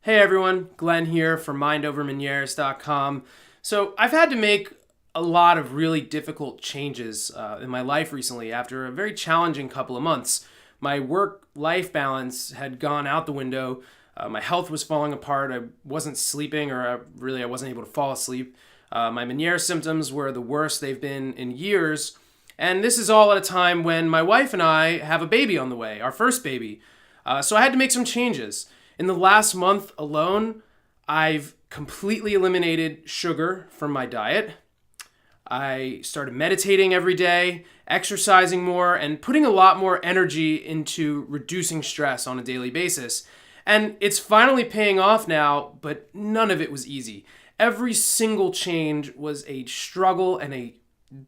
Hey everyone, Glenn here from mindovermenieres.com. So I've had to make a lot of really difficult changes in my life recently after a very challenging couple of months. My work-life balance had gone out the window. My health was falling apart. I wasn't sleeping, or I wasn't able to fall asleep. My Meniere symptoms were the worst they've been in years. And this is all at a time when my wife and I have a baby on the way, our first baby. So I had to make some changes. In the last month alone, I've completely eliminated sugar from my diet. I started meditating every day, exercising more, and putting a lot more energy into reducing stress on a daily basis. And it's finally paying off now, but none of it was easy. Every single change was a struggle and a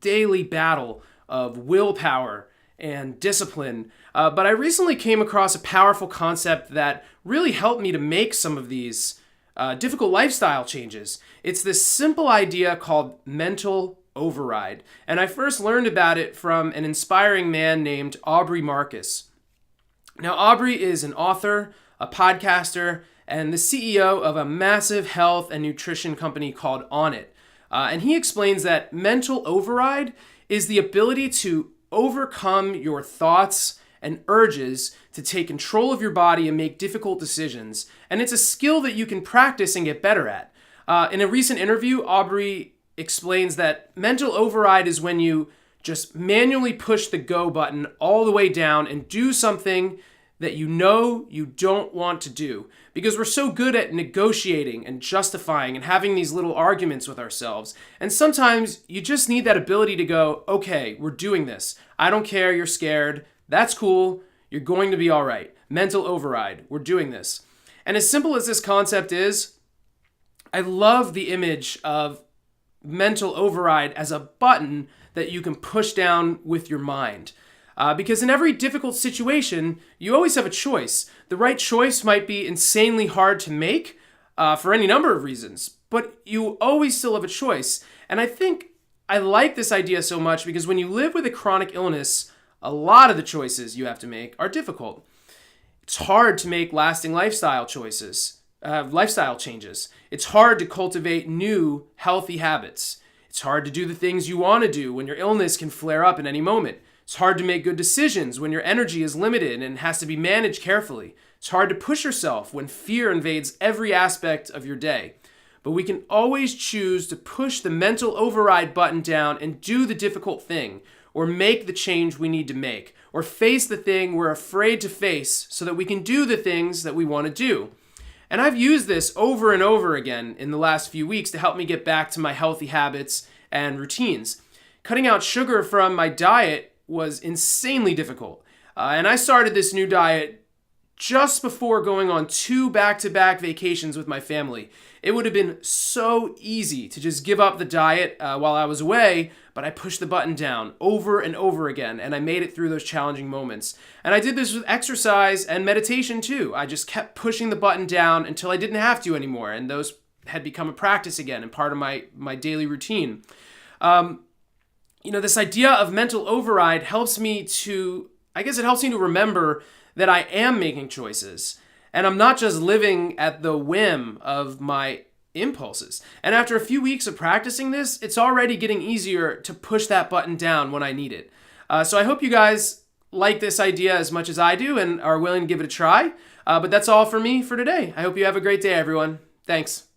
daily battle of willpower and discipline. But I recently came across a powerful concept that really helped me to make some of these difficult lifestyle changes. It's this simple idea called mental override. And I first learned about it from an inspiring man named Aubrey Marcus. Now, Aubrey is an author, a podcaster, and the CEO of a massive health and nutrition company called On It. And he explains that mental override is the ability to overcome your thoughts and urges to take control of your body and make difficult decisions. And it's a skill that you can practice and get better at. In a recent interview, Aubrey explains that mental override is when you just manually push the go button all the way down and do something that you know you don't want to do. Because we're so good at negotiating and justifying and having these little arguments with ourselves. And sometimes you just need that ability to go, okay, we're doing this. I don't care, you're scared. That's cool. You're going to be all right. Mental override. We're doing this. And as simple as this concept is, I love the image of mental override as a button that you can push down with your mind. Because in every difficult situation, you always have a choice. The right choice might be insanely hard to make for any number of reasons, but you always still have a choice. And I think I like this idea so much because when you live with a chronic illness, a lot of the choices you have to make are difficult. It's hard to make lasting lifestyle changes. It's hard to cultivate new, healthy habits. It's hard to do the things you want to do when your illness can flare up at any moment. It's hard to make good decisions when your energy is limited and has to be managed carefully. It's hard to push yourself when fear invades every aspect of your day. But we can always choose to push the mental override button down and do the difficult thing, or make the change we need to make, or face the thing we're afraid to face so that we can do the things that we want to do. And I've used this over and over again in the last few weeks to help me get back to my healthy habits and routines. Cutting out sugar from my diet was insanely difficult. And I started this new diet just before going on 2 back-to-back vacations with my family. It would have been so easy to just give up the diet while I was away, but I pushed the button down over and over again, and I made it through those challenging moments. And I did this with exercise and meditation too. I just kept pushing the button down until I didn't have to anymore, and those had become a practice again and part of my daily routine. This idea of mental override helps me to remember that I am making choices. And I'm not just living at the whim of my impulses. And after a few weeks of practicing this, it's already getting easier to push that button down when I need it. So I hope you guys like this idea as much as I do and are willing to give it a try. But that's all for me for today. I hope you have a great day, everyone. Thanks.